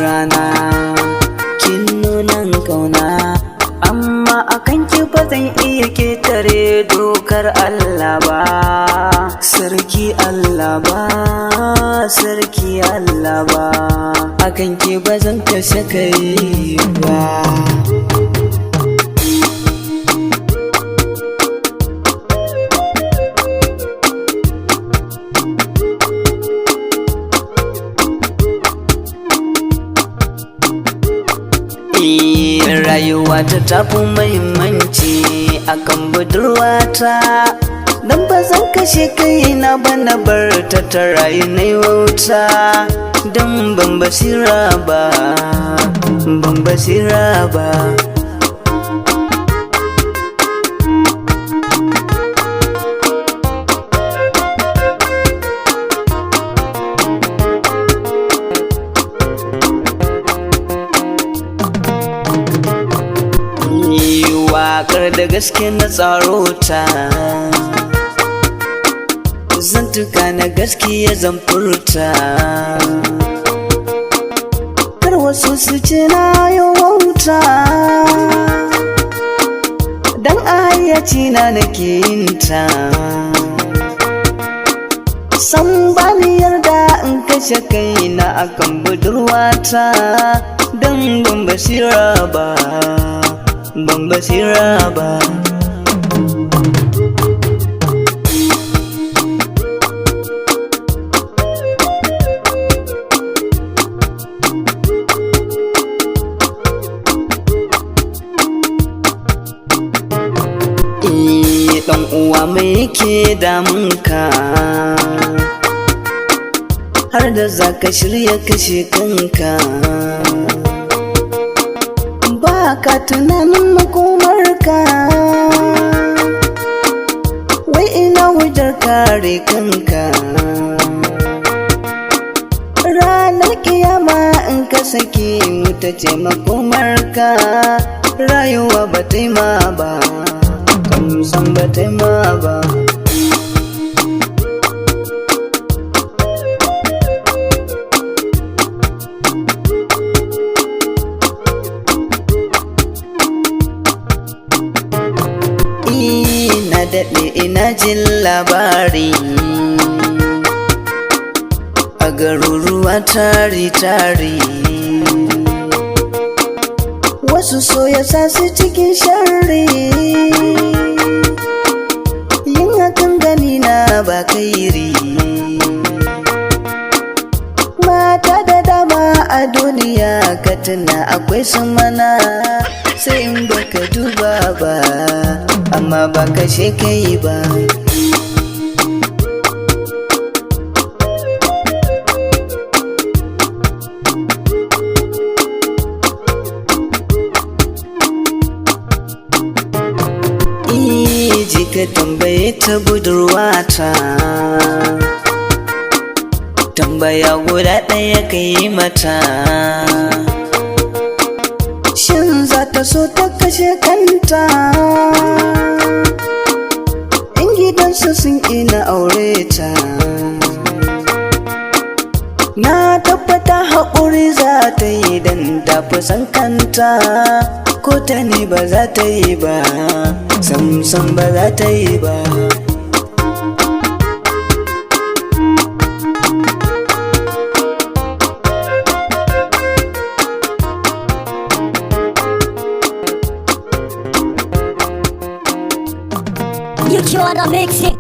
rana kin nunan kauna, amma akan ki ba zan iya ketare dokar Allah ba. Sarki Allah ba, sarki Allah ba, akan ki ba zan kashe kai ba. Rayuwa ta tafi muhimmanci akan budurwata, dan ba zan kashe kaina ba na bar ta ta rayu na wauta, dan ban basira ba, ban basira ba. Waƙar da gaske na tsaro ta, zantuka na gaskiya zan furta, kar wasu su ce na yi wauta, dan a hayyaci na nake yin ta. San bani yarda in kashe kaina akan budurwata, dan ban basira ba, ban basira ba. Dan uwa mai yake damunka, har da zaka shirya kashe kanka, ba ka tunanin makomarka, wai ina hujjar kare kanka. Ranar kiyama in ka saki wuta ce makomarka, rayuwa ba ta yi ma ba, san ba ta yi ma ba. Ina daɗe ina jin labari a garuruwa tari-tari, wasu so ya sa su cikin sharri, yin hakan gani na ba kairi. Mata da dama a duniya ka tuna akwai su mana, sai in baka duba ba, amma ba kashe kai ba. Ji ka tambaye ta budurwata, tambaya guda ɗaya ka yi mata, shin za ta so ta kashe kanta in gidansu sun ina aure ta? Na tabbata haƙuri za ta yi dan ta fi san kanta, ko ta ne ba za ta yi ba, sam ba za ta yi ba. You are the mixing.